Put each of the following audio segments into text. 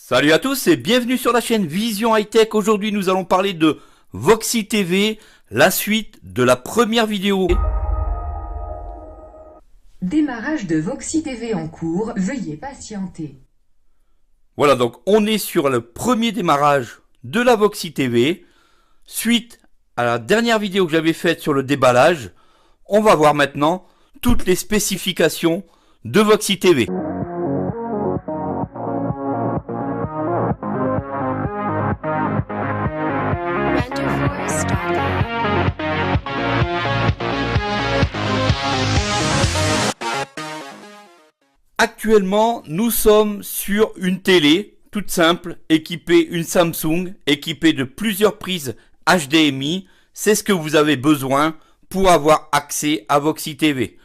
Salut à tous et bienvenue sur la chaîne Vision High Tech. Aujourd'hui nous allons parler de Voxy TV, la suite de la première vidéo. Démarrage de Voxy TV en cours, veuillez patienter. Voilà, donc on est sur le premier démarrage de la Voxy TV. Suite à la dernière vidéo que j'avais faite sur le déballage, on va voir maintenant toutes les spécifications de Voxy TV. Actuellement, nous sommes sur une télé toute simple, équipée une Samsung, équipée de plusieurs prises HDMI. C'est ce que vous avez besoin pour avoir accès à Voxy TV.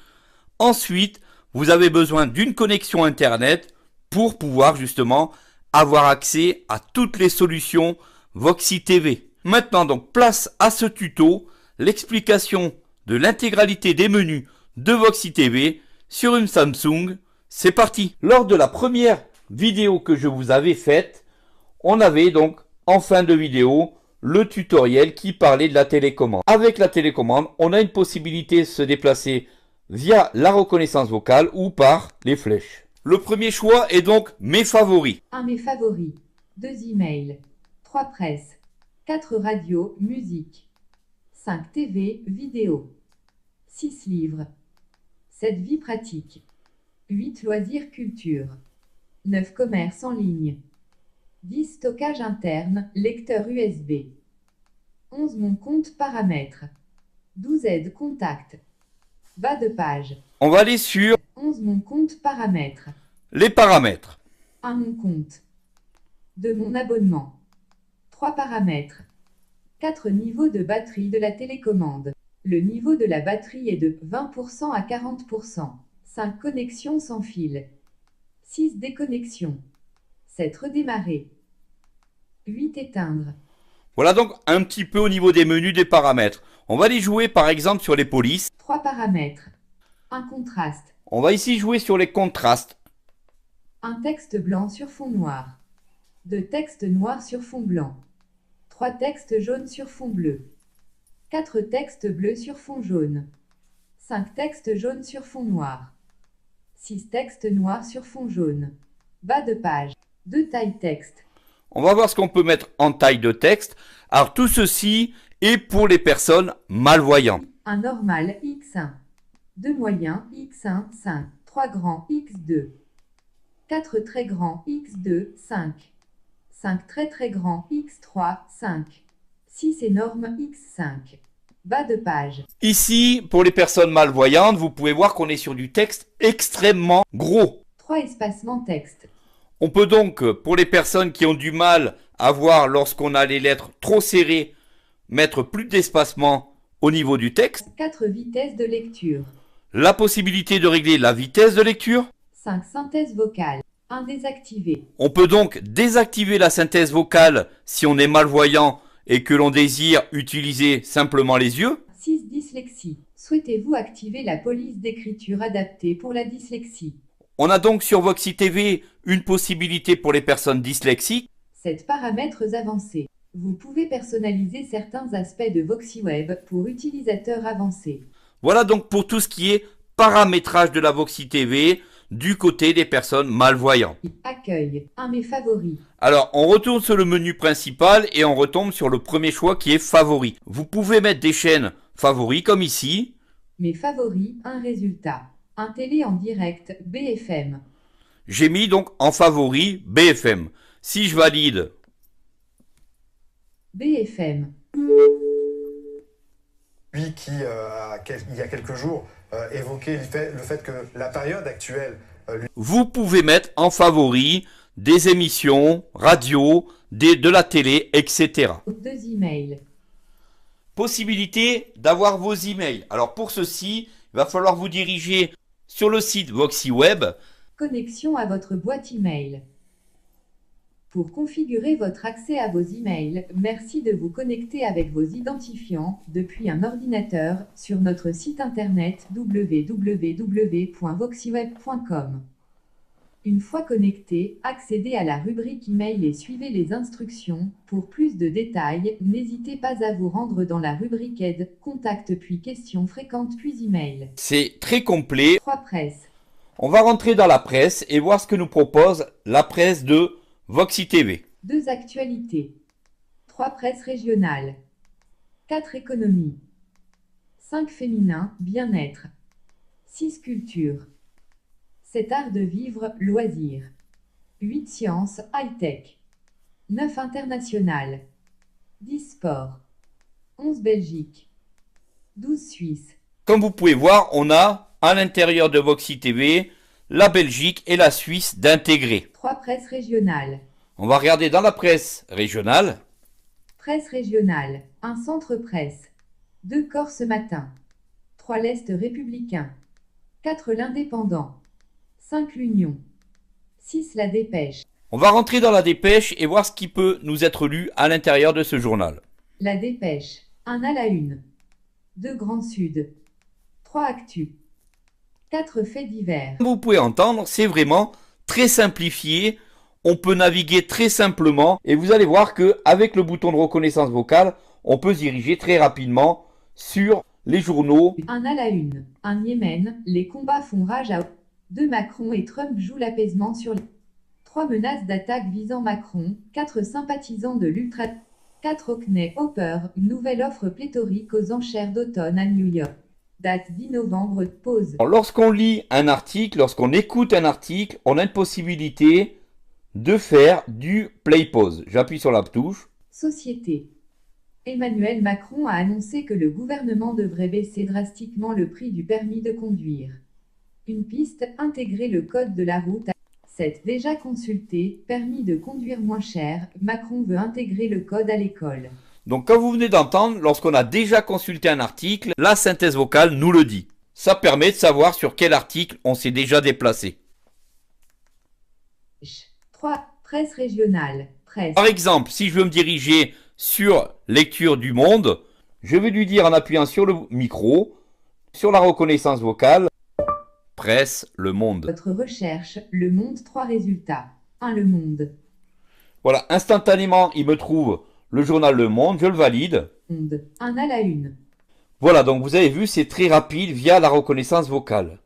Ensuite, vous avez besoin d'une connexion Internet pour pouvoir justement avoir accès à toutes les solutions Voxy TV. Maintenant, donc, place à ce tuto, l'explication de l'intégralité des menus de Voxy TV sur une Samsung. C'est parti. Lors de la première vidéo que je vous avais faite, on avait donc en fin de vidéo le tutoriel qui parlait de la télécommande. Avec la télécommande, on a une possibilité de se déplacer via la reconnaissance vocale ou par les flèches. Le premier choix est donc mes favoris. 1 mes favoris, 2 emails, 3 presse, 4 radio, musique, 5 TV, vidéo, 6 livres, 7 vie pratique, 8 loisirs culture, 9 commerce en ligne, 10 stockage interne, lecteur USB, 11 mon compte paramètres, 12 aide contact, bas de page. On va aller sur 11 mon compte paramètres, les paramètres. 1 mon compte, 2 mon abonnement, 3 paramètres, 4 niveaux de batterie de la télécommande. Le niveau de la batterie est de 20% à 40%. 5 connexions sans fil, 6 déconnexions, 7 redémarrer, 8 éteindre. Voilà donc un petit peu au niveau des menus des paramètres. On va les jouer par exemple sur les polices. 3 paramètres, 1 contraste. On va ici jouer sur les contrastes. Un texte blanc sur fond noir, 2 textes noirs sur fond blanc, 3 textes jaunes sur fond bleu, 4 textes bleus sur fond jaune, 5 textes jaunes sur fond noir, 6 textes noirs sur fond jaune. Bas de page. 2 tailles texte. On va voir ce qu'on peut mettre en taille de texte. Alors tout ceci est pour les personnes malvoyantes. Un normal X1. 2 moyens X1, 5. 3 grands X2. 4 très grands X2, 5. 5 très très grands X3, 5. 6 énormes X5. Bas de page. Ici, pour les personnes malvoyantes, vous pouvez voir qu'on est sur du texte extrêmement gros. 3 espacements texte. On peut donc, pour les personnes qui ont du mal à voir lorsqu'on a les lettres trop serrées, mettre plus d'espacement au niveau du texte. 4 vitesses de lecture. La possibilité de régler la vitesse de lecture. 5 synthèse vocale. 1 désactivé. On peut donc désactiver la synthèse vocale si on est malvoyant et que l'on désire utiliser simplement les yeux. 6 dyslexie. Souhaitez-vous activer la police d'écriture adaptée pour la dyslexie? On a donc sur Voxy TV une possibilité pour les personnes dyslexiques. 7 paramètres avancés. Vous pouvez personnaliser certains aspects de Voxy Web pour utilisateurs avancés. Voilà donc pour tout ce qui est paramétrage de la Voxy TV du côté des personnes malvoyantes. Accueil. 1 mes favoris. Alors, on retourne sur le menu principal et on retombe sur le premier choix qui est favoris. Vous pouvez mettre des chaînes favoris comme ici. Mes favoris, un résultat. Un télé en direct, BFM. J'ai mis donc en favoris BFM. Si je valide, BFM. Lui qui, il y a quelques jours, évoquait le fait que la période actuelle... vous pouvez mettre en favoris des émissions, radio, de la télé, etc. 2 emails. Possibilité d'avoir vos emails. Alors pour ceci, il va falloir vous diriger sur le site Voxy Web. Connexion à votre boîte email. Pour configurer votre accès à vos emails, merci de vous connecter avec vos identifiants depuis un ordinateur sur notre site internet www.voxyweb.com. Une fois connecté, accédez à la rubrique email et suivez les instructions. Pour plus de détails, n'hésitez pas à vous rendre dans la rubrique aide, contact puis questions fréquentes puis email. C'est très complet. 3 presse. On va rentrer dans la presse et voir ce que nous propose la presse de Voxy TV. 2 actualités. 3 presses régionales. 4 économies. 5 féminin, bien-être. 6 culture. 7 art de vivre, loisirs. 8 sciences, high-tech. 9 international. 10 sport. 11 Belgique. 12 Suisse. Comme vous pouvez voir, on a à l'intérieur de Voxy TV la Belgique et la Suisse d'intégrer. 3 presses régionales. On va regarder dans la presse régionale. Presse régionale. 1 centre presse. 2 Corse matin. 3 l'Est républicain. 4 l'Indépendant. 5 l'Union. 6 la Dépêche. On va rentrer dans la dépêche et voir ce qui peut nous être lu à l'intérieur de ce journal. La Dépêche. 1 à la une. 2 Grand Sud. 3 Actu. 4 faits divers. Comme vous pouvez entendre, c'est vraiment très simplifié. On peut naviguer très simplement et vous allez voir que avec le bouton de reconnaissance vocale, on peut se diriger très rapidement sur les journaux. 1 à la une. 1 Yémen. Les combats font rage à... 2 Macron et Trump jouent l'apaisement sur les... 3 menaces d'attaque visant Macron. 4 sympathisants de l'ultra... 4 Hockney Hopper. Nouvelle offre pléthorique aux enchères d'automne à New York. Date 10 novembre. Pause. Lorsqu'on lit un article, lorsqu'on écoute un article, on a une possibilité de faire du play pause. J'appuie sur la touche. Société. Emmanuel Macron a annoncé que le gouvernement devrait baisser drastiquement le prix du permis de conduire. Une piste, intégrer le code de la route à 7. Déjà consulté, permis de conduire moins cher, Macron veut intégrer le code à l'école. Donc comme vous venez d'entendre, lorsqu'on a déjà consulté un article, la synthèse vocale nous le dit. Ça permet de savoir sur quel article on s'est déjà déplacé. 3. Presse régionale. Presse. Par exemple, si je veux me diriger sur lecture du Monde, je vais lui dire en appuyant sur le micro, sur la reconnaissance vocale, presse Le Monde. Votre recherche, Le Monde 3 résultats. 1 Le Monde. Voilà, instantanément, il me trouve le journal Le Monde, je le valide. Monde. 1 à la une. Voilà, donc vous avez vu, c'est très rapide via la reconnaissance vocale.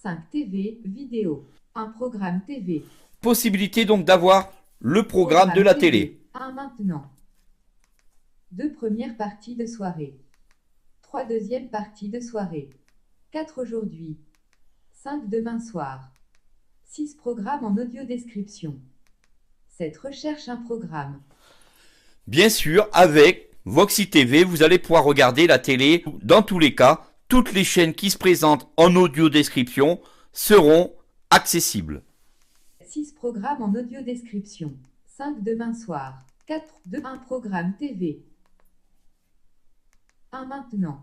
5 TV, vidéo. 1 programme TV. Possibilité donc d'avoir le programme de la télé. 1 maintenant. 2 premières parties de soirée. 3 deuxièmes parties de soirée. 4 aujourd'hui. 5 demain soir. 6 programmes en audio description. 7 recherche un programme. Bien sûr, avec Voxy TV, vous allez pouvoir regarder la télé. Dans tous les cas, toutes les chaînes qui se présentent en audio description seront accessibles. 6 programmes en audio description. 5 demain soir. 4, 2, 1 programme TV. 1 maintenant.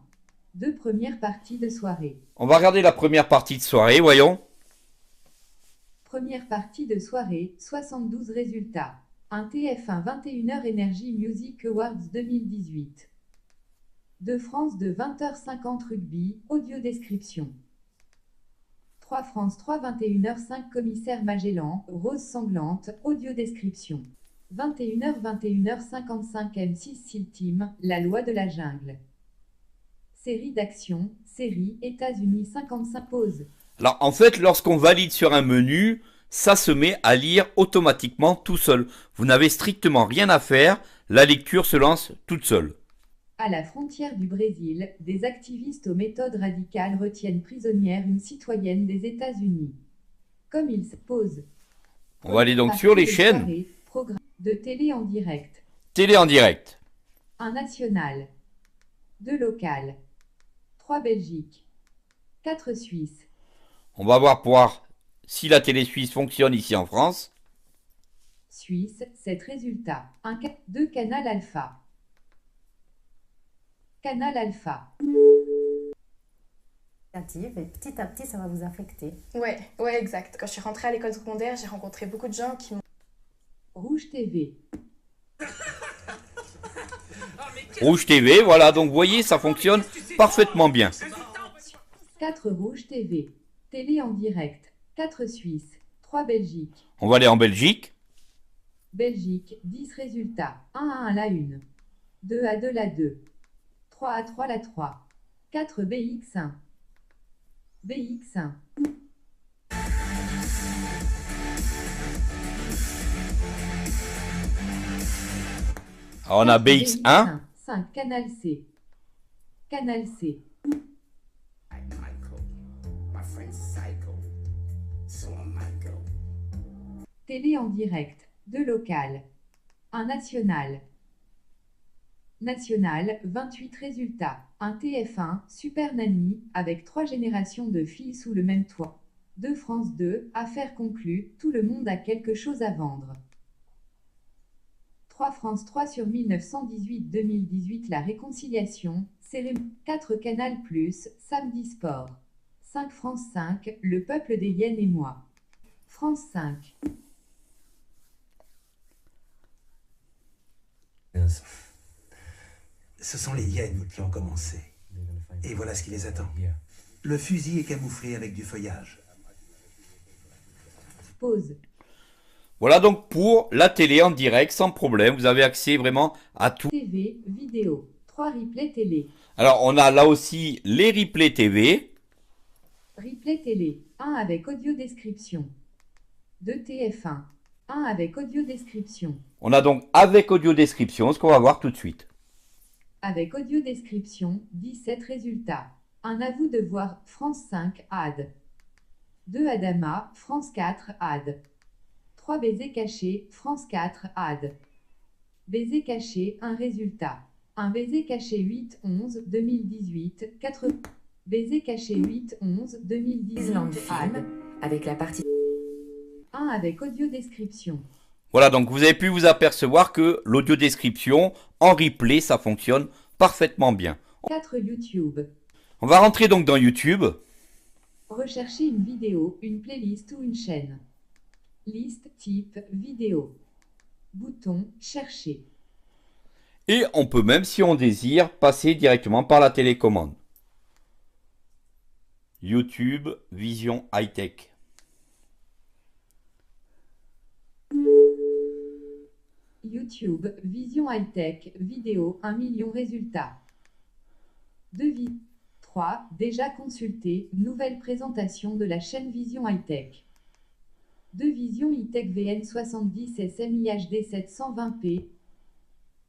2 premières parties de soirée. On va regarder la première partie de soirée, voyons. Première partie de soirée, 72 résultats. Un TF1 21h Energy Music Awards 2018. De France de 20h50 rugby, audio description. 3 France 3 21h5 Commissaire Magellan, Rose sanglante, audio description. 21h 21h55 M6 SEAL Team, La loi de la jungle. Série d'action, série, États-Unis 55 pause. Alors en fait, lorsqu'on valide sur un menu, ça se met à lire automatiquement tout seul. Vous n'avez strictement rien à faire, la lecture se lance toute seule. À la frontière du Brésil, des activistes aux méthodes radicales retiennent prisonnière une citoyenne des États-Unis. Comme il se pose. On va aller donc sur les chaînes. Soirée, programme de télé en direct. Télé en direct. 1 national. 2 local. 3 Belgique. 4 Suisse. On va voir si la télé suisse fonctionne ici en France. Suisse, 7 résultats. 2 Canal Alpha. Canal Alpha. Et petit à petit, ça va vous affecter. Ouais, exact. Quand je suis rentrée à l'école secondaire, j'ai rencontré beaucoup de gens qui m'ont... Rouge TV. Rouge TV, voilà, donc vous voyez, ça fonctionne parfaitement bien. 4 Rouge TV. Télé en direct. 4 Suisse. 3 Belgique. On va aller en Belgique. Belgique, 10 résultats. 1 à 1 la 1. 2 à 2 la 2. 3 à 3 la 3. 4 BX1. BX1. Alors, on a BX1. 5 Canal C. Canal C. Télé en direct. 2 local. 1 national. National, 28 résultats. 1 TF1, Super Nanny, avec 3 générations de filles sous le même toit. 2 France 2, affaire conclue, tout le monde a quelque chose à vendre. 3 France 3 sur 1918-2018 La Réconciliation, cérémonie. 4 Canal+, Samedi Sport. 5 France 5, Le peuple des hyènes et moi. France 5. Ce sont les hyènes qui ont commencé. Et voilà ce qui les attend. Le fusil est camouflé avec du feuillage. Pause. Voilà donc pour la télé en direct, sans problème. Vous avez accès vraiment à tout. TV, vidéo. 3 replays télé. Alors, on a là aussi les replays TV. Replay télé. 1 avec audio description. 2 TF1. 1 avec audio description. On a donc avec audio description, ce qu'on va voir tout de suite. Avec audio description, 17 résultats. 1 à vous de voir, France 5, ad. 2 Adama, France 4, ad. 3 baisers cachés, France 4, ad. Baiser caché, 1 résultat. 1 baiser caché 8-11, 2018, 4. Baiser caché 8-11, 2018, Island ad. Film, avec la partie 1 avec audio description. Voilà, donc vous avez pu vous apercevoir que l'audio description en replay, ça fonctionne parfaitement bien. 4 YouTube. On va rentrer donc dans YouTube. Rechercher une vidéo, une playlist ou une chaîne. Liste type vidéo. Bouton chercher. Et on peut même, si on désire, passer directement par la télécommande. YouTube, Vision High-Tech. YouTube, Vision High-Tech, vidéo, 1 million résultats. 2 3, déjà consulté, nouvelle présentation de la chaîne Vision High-Tech. 2 Vision High-Tech VN 70 SMI HD 720p.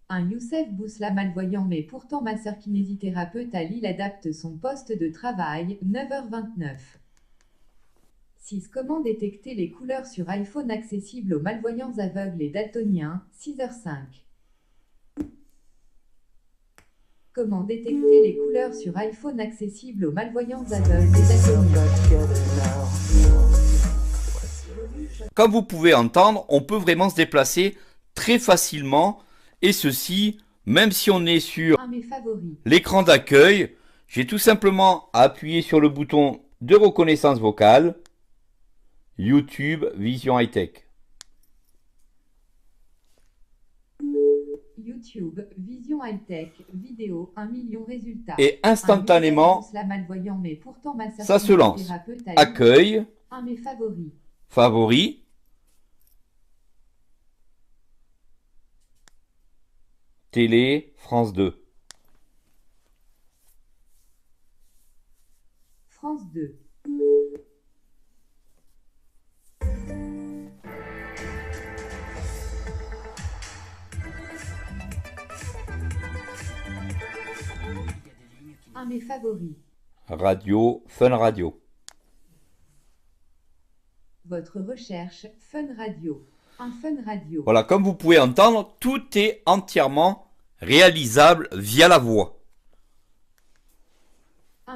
1 Youssef Bousla malvoyant mais pourtant masseur kinésithérapeute à Lille adapte son poste de travail, 9h29. 6. Comment détecter les couleurs sur iPhone accessible aux malvoyants aveugles et daltoniens, 6h05. Comment détecter les couleurs sur iPhone accessible aux malvoyants aveugles et daltoniens. Comme vous pouvez entendre, on peut vraiment se déplacer très facilement. Et ceci, même si on est sur Mes favoris. l'écran d'accueil, j'ai tout simplement à appuyer sur le bouton de reconnaissance vocale. YouTube Vision High-Tech. YouTube, Vision High-Tech, vidéo, 1 million résultats. Et instantanément, La malvoyant mais pourtant masseur ça se lance. kinésithérapeute à Lille. Accueil, Mes favoris. favoris, télé, France 2. France 2. Mes favoris. Radio, Fun Radio. Votre recherche, Fun Radio. Un Fun Radio. Voilà, comme vous pouvez entendre, tout est entièrement réalisable via la voix.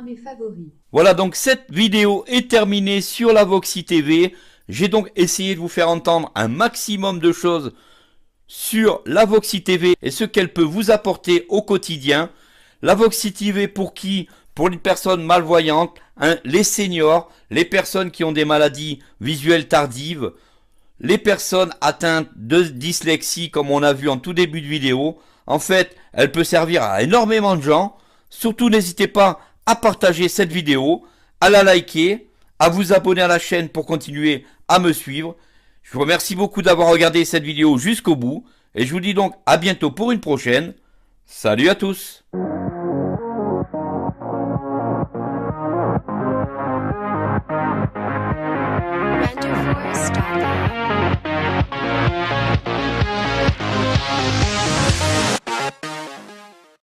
Mes favoris. Voilà, donc cette vidéo est terminée sur la Voxy TV. J'ai donc essayé de vous faire entendre un maximum de choses sur la Voxy TV et ce qu'elle peut vous apporter au quotidien. La Voxy TV pour qui? Pour les personnes malvoyantes, les seniors, les personnes qui ont des maladies visuelles tardives, les personnes atteintes de dyslexie comme on a vu en tout début de vidéo. En fait, elle peut servir à énormément de gens. Surtout, n'hésitez pas à partager cette vidéo, à la liker, à vous abonner à la chaîne pour continuer à me suivre. Je vous remercie beaucoup d'avoir regardé cette vidéo jusqu'au bout. Et je vous dis donc à bientôt pour une prochaine. Salut à tous!